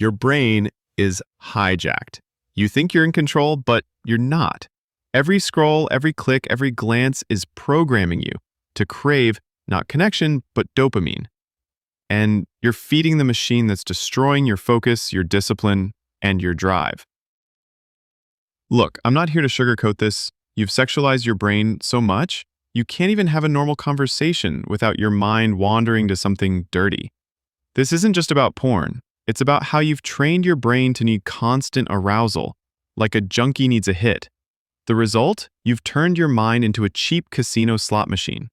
Your brain is hijacked. You think you're in control, but you're not. Every scroll, every click, every glance is programming you to crave not connection, but dopamine. And you're feeding the machine that's destroying your focus, your discipline, and your drive. Look, I'm not here to sugarcoat this. You've sexualized your brain so much, you can't even have a normal conversation without your mind wandering to something dirty. This isn't just about porn. It's about how you've trained your brain to need constant arousal, like a junkie needs a hit. The result? You've turned your mind into a cheap casino slot machine.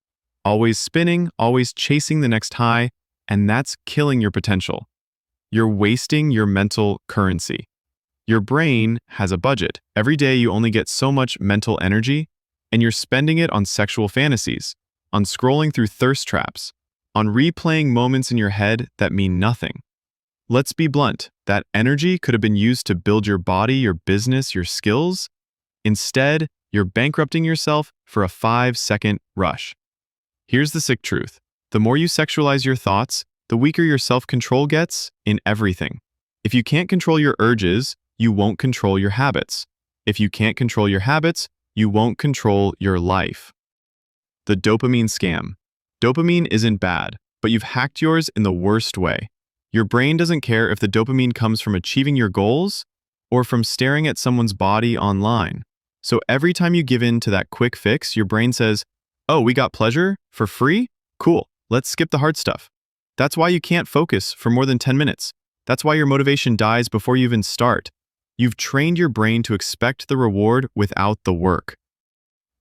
Always spinning, always chasing the next high, and that's killing your potential. You're wasting your mental currency. Your brain has a budget. Every day you only get so much mental energy, and you're spending it on sexual fantasies, on scrolling through thirst traps, on replaying moments in your head that mean nothing. Let's be blunt, that energy could have been used to build your body, your business, your skills. Instead, you're bankrupting yourself for a 5-second rush. Here's the sick truth. The more you sexualize your thoughts, the weaker your self-control gets in everything. If you can't control your urges, you won't control your habits. If you can't control your habits, you won't control your life. The dopamine scam. Dopamine isn't bad, but you've hacked yours in the worst way. Your brain doesn't care if the dopamine comes from achieving your goals or from staring at someone's body online. So every time you give in to that quick fix, your brain says, "Oh, we got pleasure for free? Cool, let's skip the hard stuff." That's why you can't focus for more than 10 minutes. That's why your motivation dies before you even start. You've trained your brain to expect the reward without the work.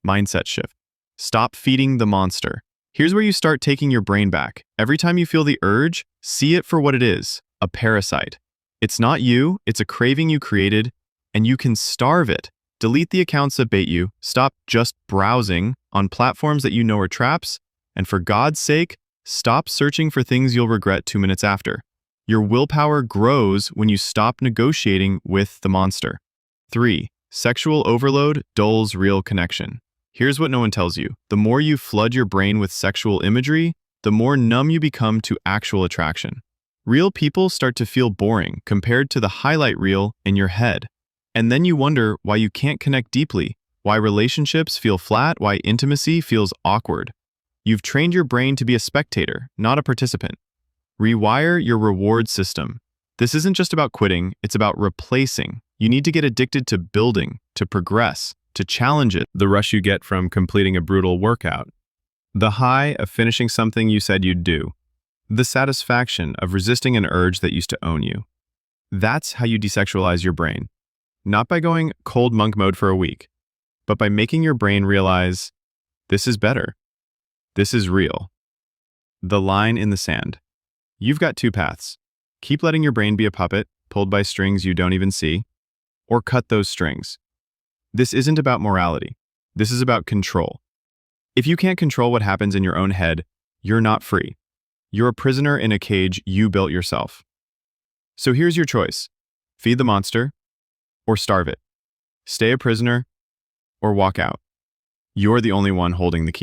Mindset shift. Stop feeding the monster. Here's where you start taking your brain back. Every time you feel the urge, see it for what it is, a parasite. It's not you, it's a craving you created, and you can starve it. Delete the accounts that bait you, stop just browsing on platforms that you know are traps, and for God's sake, stop searching for things you'll regret 2 minutes after. Your willpower grows when you stop negotiating with the monster. 3. Sexual overload dulls real connection. Here's what no one tells you. The more you flood your brain with sexual imagery, the more numb you become to actual attraction. Real people start to feel boring compared to the highlight reel in your head. And then you wonder why you can't connect deeply, why relationships feel flat, why intimacy feels awkward. You've trained your brain to be a spectator, not a participant. Rewire your reward system. This isn't just about quitting, it's about replacing. You need to get addicted to building, to progress, to challenge it. The rush you get from completing a brutal workout. The high of finishing something you said you'd do. The satisfaction of resisting an urge that used to own you. That's how you desexualize your brain. Not by going cold monk mode for a week, but by making your brain realize, this is better. This is real. The line in the sand. You've got 2 paths. Keep letting your brain be a puppet, pulled by strings you don't even see, or cut those strings. This isn't about morality. This is about control. If you can't control what happens in your own head, you're not free. You're a prisoner in a cage you built yourself. So here's your choice. Feed the monster, or starve it. Stay a prisoner, or walk out. You're the only one holding the key.